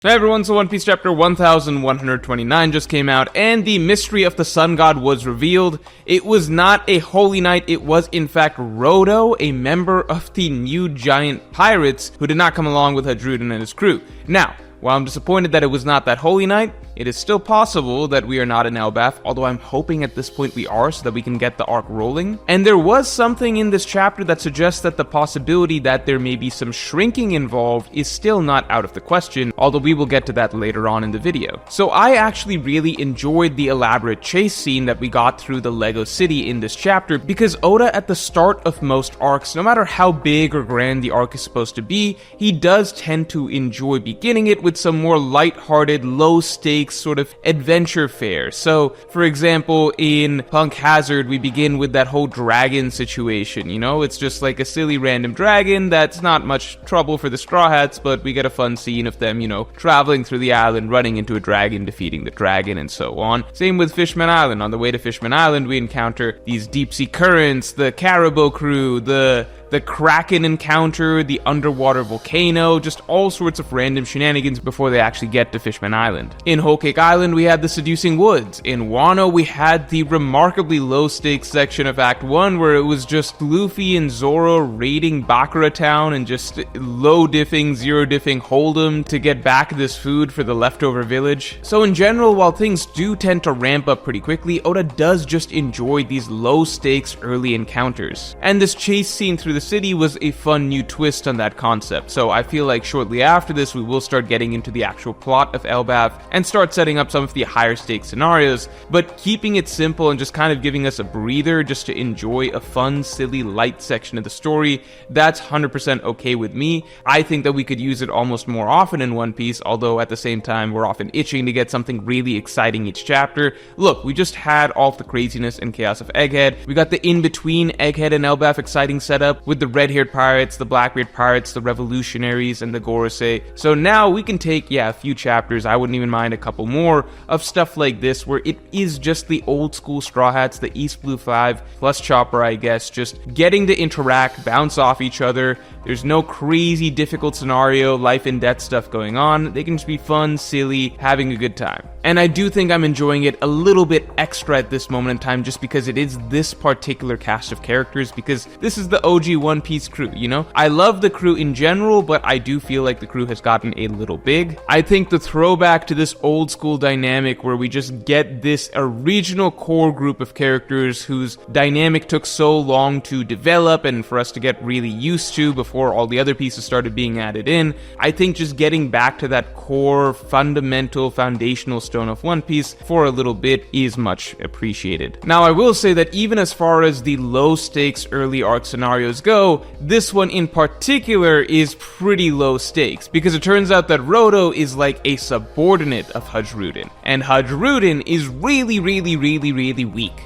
Hey everyone, so One Piece chapter 1129 just came out, and the mystery of the Sun God was revealed. It was not a Holy Knight, it was in fact Rodo, a member of the new giant pirates who did not come along with Hadruden and his crew. Now, while I'm disappointed that it was not that Holy Knight, it is still possible that we are not in Elbaf, although I'm hoping at this point we are so that we can get the arc rolling. And there was something in this chapter that suggests that the possibility that there may be some shrinking involved is still not out of the question, although we will get to that later on in the video. So I actually really enjoyed the elaborate chase scene that we got through the Lego City in this chapter, because Oda at the start of most arcs, no matter how big or grand the arc is supposed to be, he does tend to enjoy beginning it with some more light-hearted, low-stakes sort of adventure fare. So, for example, in Punk Hazard, we begin with that whole dragon situation, you know? It's just like a silly random dragon that's not much trouble for the Straw Hats, but we get a fun scene of them, you know, traveling through the island, running into a dragon, defeating the dragon, and so on. Same with Fishman Island. On the way to Fishman Island, we encounter these deep-sea currents, the Caribou crew, the Kraken encounter, the underwater volcano, just all sorts of random shenanigans before they actually get to Fishman Island. In Whole Cake Island, we had the Seducing Woods. In Wano, we had the remarkably low-stakes section of Act 1 where it was just Luffy and Zoro raiding Bakura Town and just low-diffing, zero-diffing Hold'em to get back this food for the leftover village. So in general, while things do tend to ramp up pretty quickly, Oda does just enjoy these low-stakes early encounters. And this chase scene through the city was a fun new twist on that concept, so I feel like shortly after this we will start getting into the actual plot of Elbaf and start setting up some of the higher stakes scenarios, but keeping it simple and just kind of giving us a breather just to enjoy a fun, silly, light section of the story, that's 100% okay with me. I think that we could use it almost more often in One Piece, although at the same time we're often itching to get something really exciting each chapter. Look, we just had all the craziness and chaos of Egghead, we got the in-between Egghead and Elbaf exciting setup, with the red-haired pirates, the black-haired pirates, the revolutionaries, and the Gorosei. So now we can take, a few chapters, I wouldn't even mind a couple more, of stuff like this where it is just the old-school Straw Hats, the East Blue 5, plus Chopper, I guess, just getting to interact, bounce off each other. There's no crazy difficult scenario, life and death stuff going on. They can just be fun, silly, having a good time. And I do think I'm enjoying it a little bit extra at this moment in time just because it is this particular cast of characters, because this is the OG One Piece crew, you know? I love the crew in general, but I do feel like the crew has gotten a little big. I think the throwback to this old school dynamic where we just get this original core group of characters whose dynamic took so long to develop and for us to get really used to before all the other pieces started being added in, I think just getting back to that core, fundamental, foundational stone of One Piece for a little bit is much appreciated. Now, I will say that even as far as the low-stakes early arc scenarios go, this one in particular is pretty low stakes, because it turns out that Rodo is like a subordinate of Hadruden, and Hadruden is really weak.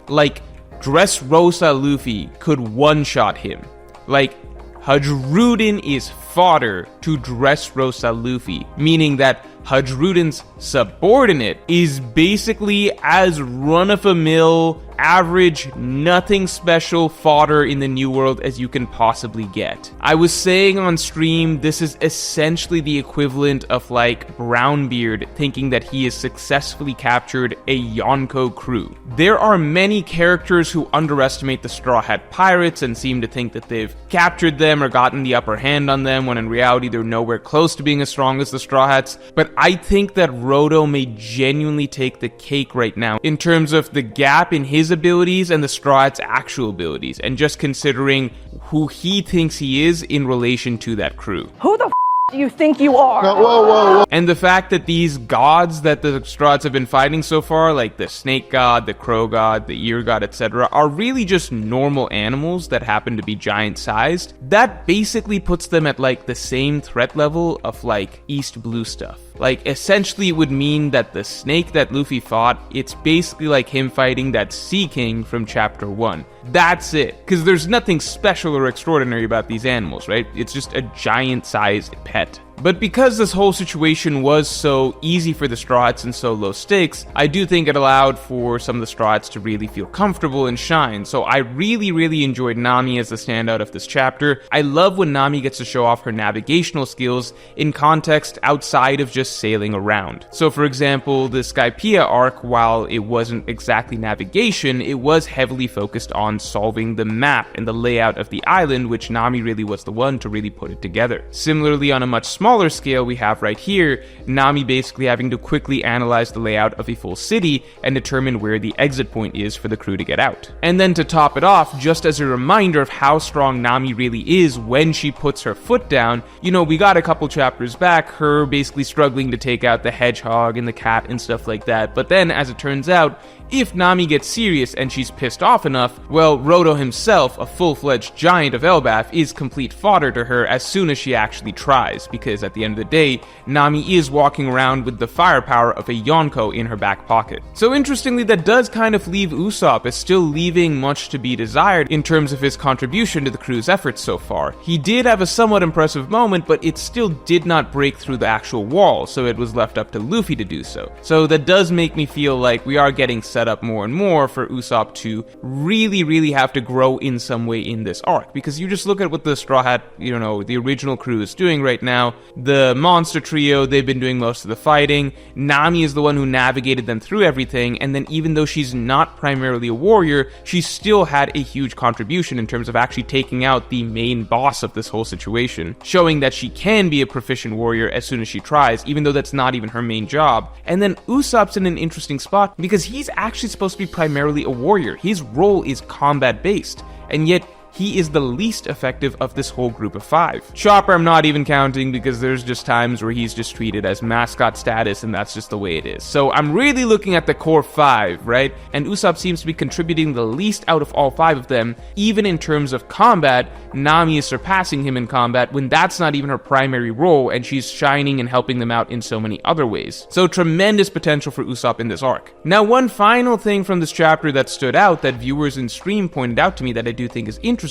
Like, Dressrosa Luffy could one-shot him. Like, Hadruden is fodder to Dressrosa Luffy, meaning that Hadruden's subordinate is basically as run-of-the-mill, average, nothing special fodder in the New World as you can possibly get. I was saying on stream, this is essentially the equivalent of like Brownbeard thinking that he has successfully captured a Yonko crew. There are many characters who underestimate the Straw Hat Pirates and seem to think that they've captured them or gotten the upper hand on them, when in reality they're nowhere close to being as strong as the Straw Hats. But I think that Rodo may genuinely take the cake right now in terms of the gap in his abilities and the Straw Hats' actual abilities, and just considering who he thinks he is in relation to that crew. Who the do you think you are? No, whoa. And the fact that these gods that the Straw Hats have been fighting so far, like the Snake God, the Crow God, the Ear God, etc., are really just normal animals that happen to be giant-sized, that basically puts them at like the same threat level of like East Blue stuff. Like, essentially it would mean that the snake that Luffy fought, it's basically like him fighting that Sea King from Chapter 1. That's it. Because there's nothing special or extraordinary about these animals, right? It's just a giant-sized pet. But because this whole situation was so easy for the Straw Hats and so low stakes, I do think it allowed for some of the Straw Hats to really feel comfortable and shine. So I really enjoyed Nami as the standout of this chapter. I love when Nami gets to show off her navigational skills in context outside of just sailing around. So for example, the Skypiea arc, while it wasn't exactly navigation, it was heavily focused on solving the map and the layout of the island, which Nami really was the one to really put it together. Similarly, on a much smaller scale, we have right here, Nami basically having to quickly analyze the layout of a full city and determine where the exit point is for the crew to get out. And then to top it off, just as a reminder of how strong Nami really is when she puts her foot down, you know, we got a couple chapters back, her basically struggling to take out the hedgehog and the cat and stuff like that, but then, as it turns out, if Nami gets serious and she's pissed off enough, well, Roto himself, a full-fledged giant of Elbaf, is complete fodder to her as soon as she actually tries, because at the end of the day, Nami is walking around with the firepower of a Yonko in her back pocket. So interestingly, that does kind of leave Usopp as still leaving much to be desired in terms of his contribution to the crew's efforts so far. He did have a somewhat impressive moment, but it still did not break through the actual wall, so it was left up to Luffy to do so. So that does make me feel like we are getting set up more and more for Usopp to really have to grow in some way in this arc, because you just look at what the Straw Hat, you know, the original crew is doing right now. The monster trio, they've been doing most of the fighting. Nami is the one who navigated them through everything, and then even though she's not primarily a warrior, she still had a huge contribution in terms of actually taking out the main boss of this whole situation, showing that she can be a proficient warrior as soon as she tries, even though that's not even her main job. And then Usopp's in an interesting spot because he's actually supposed to be primarily a warrior. His role is combat based, and yet he is the least effective of this whole group of 5. Chopper I'm not even counting because there's just times where he's just treated as mascot status and that's just the way it is. So I'm really looking at the core 5, right? And Usopp seems to be contributing the least out of all 5 of them. Even in terms of combat, Nami is surpassing him in combat when that's not even her primary role and she's shining and helping them out in so many other ways. So tremendous potential for Usopp in this arc. Now, one final thing from this chapter that stood out that viewers in stream pointed out to me that I do think is interesting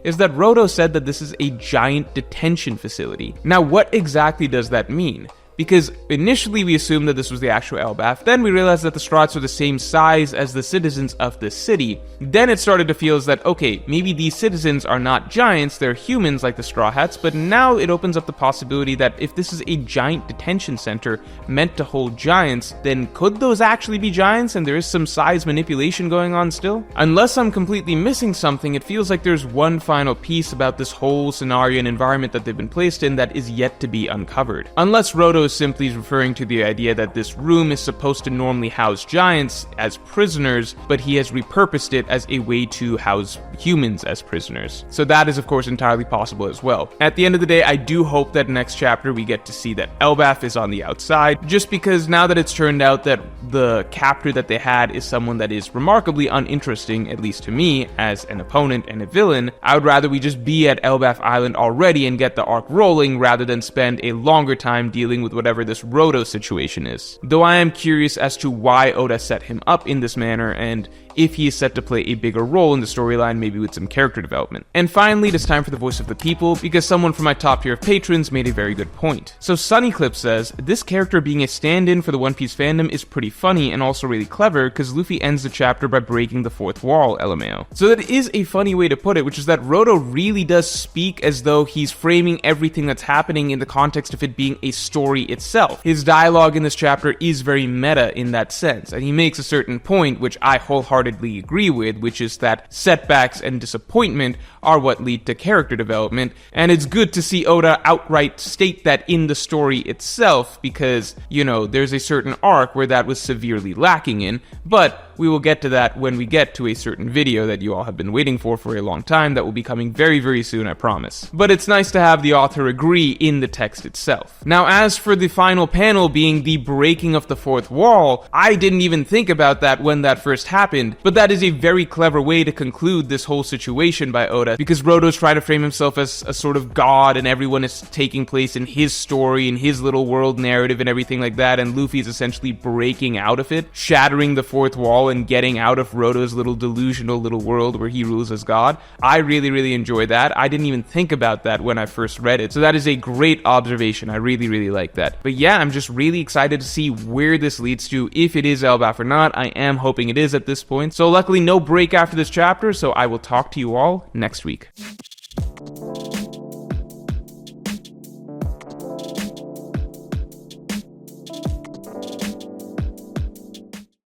is that Roto said that this is a giant detention facility. Now, what exactly does that mean? Because initially we assumed that this was the actual Elbaf, then we realized that the Straw Hats are the same size as the citizens of the city. Then it started to feel as that, okay, maybe these citizens are not giants, they're humans like the Straw Hats, but now it opens up the possibility that if this is a giant detention center meant to hold giants, then could those actually be giants and there is some size manipulation going on still? Unless I'm completely missing something, it feels like there's one final piece about this whole scenario and environment that they've been placed in that is yet to be uncovered. Unless Roto is simply referring to the idea that this room is supposed to normally house giants as prisoners, but he has repurposed it as a way to house humans as prisoners. So that is of course entirely possible as well. At the end of the day, I do hope that next chapter we get to see that Elbaf is on the outside, just because now that it's turned out that the captor that they had is someone that is remarkably uninteresting, at least to me, as an opponent and a villain, I would rather we just be at Elbaf Island already and get the arc rolling rather than spend a longer time dealing with whatever this Roto situation is. Though I am curious as to why Oda set him up in this manner and if he is set to play a bigger role in the storyline, maybe with some character development. And finally, it is time for the voice of the people, because someone from my top tier of patrons made a very good point. So Sunnyclip says, this character being a stand-in for the One Piece fandom is pretty funny and also really clever, because Luffy ends the chapter by breaking the fourth wall, LMAO. So that is a funny way to put it, which is that Roto really does speak as though he's framing everything that's happening in the context of it being a story itself. His dialogue in this chapter is very meta in that sense, and he makes a certain point, which I wholeheartedly agree with, which is that setbacks and disappointment are what lead to character development, and it's good to see Oda outright state that in the story itself, because, you know, there's a certain arc where that was severely lacking in, but we will get to that when we get to a certain video that you all have been waiting for a long time that will be coming very soon, I promise. But it's nice to have the author agree in the text itself. Now, as for the final panel being the breaking of the fourth wall, I didn't even think about that when that first happened, but that is a very clever way to conclude this whole situation by Oda, because Roto's trying to frame himself as a sort of god and everyone is taking place in his story, in his little world narrative and everything like that, and Luffy is essentially breaking out of it, shattering the fourth wall and getting out of Roto's little delusional little world where he rules as God. I really, really enjoy that. I didn't even think about that when I first read it. So that is a great observation. I really, really like that. But yeah, I'm just really excited to see where this leads to, if it is Elbaf or not. I am hoping it is at this point. So luckily no break after this chapter, so I will talk to you all next week.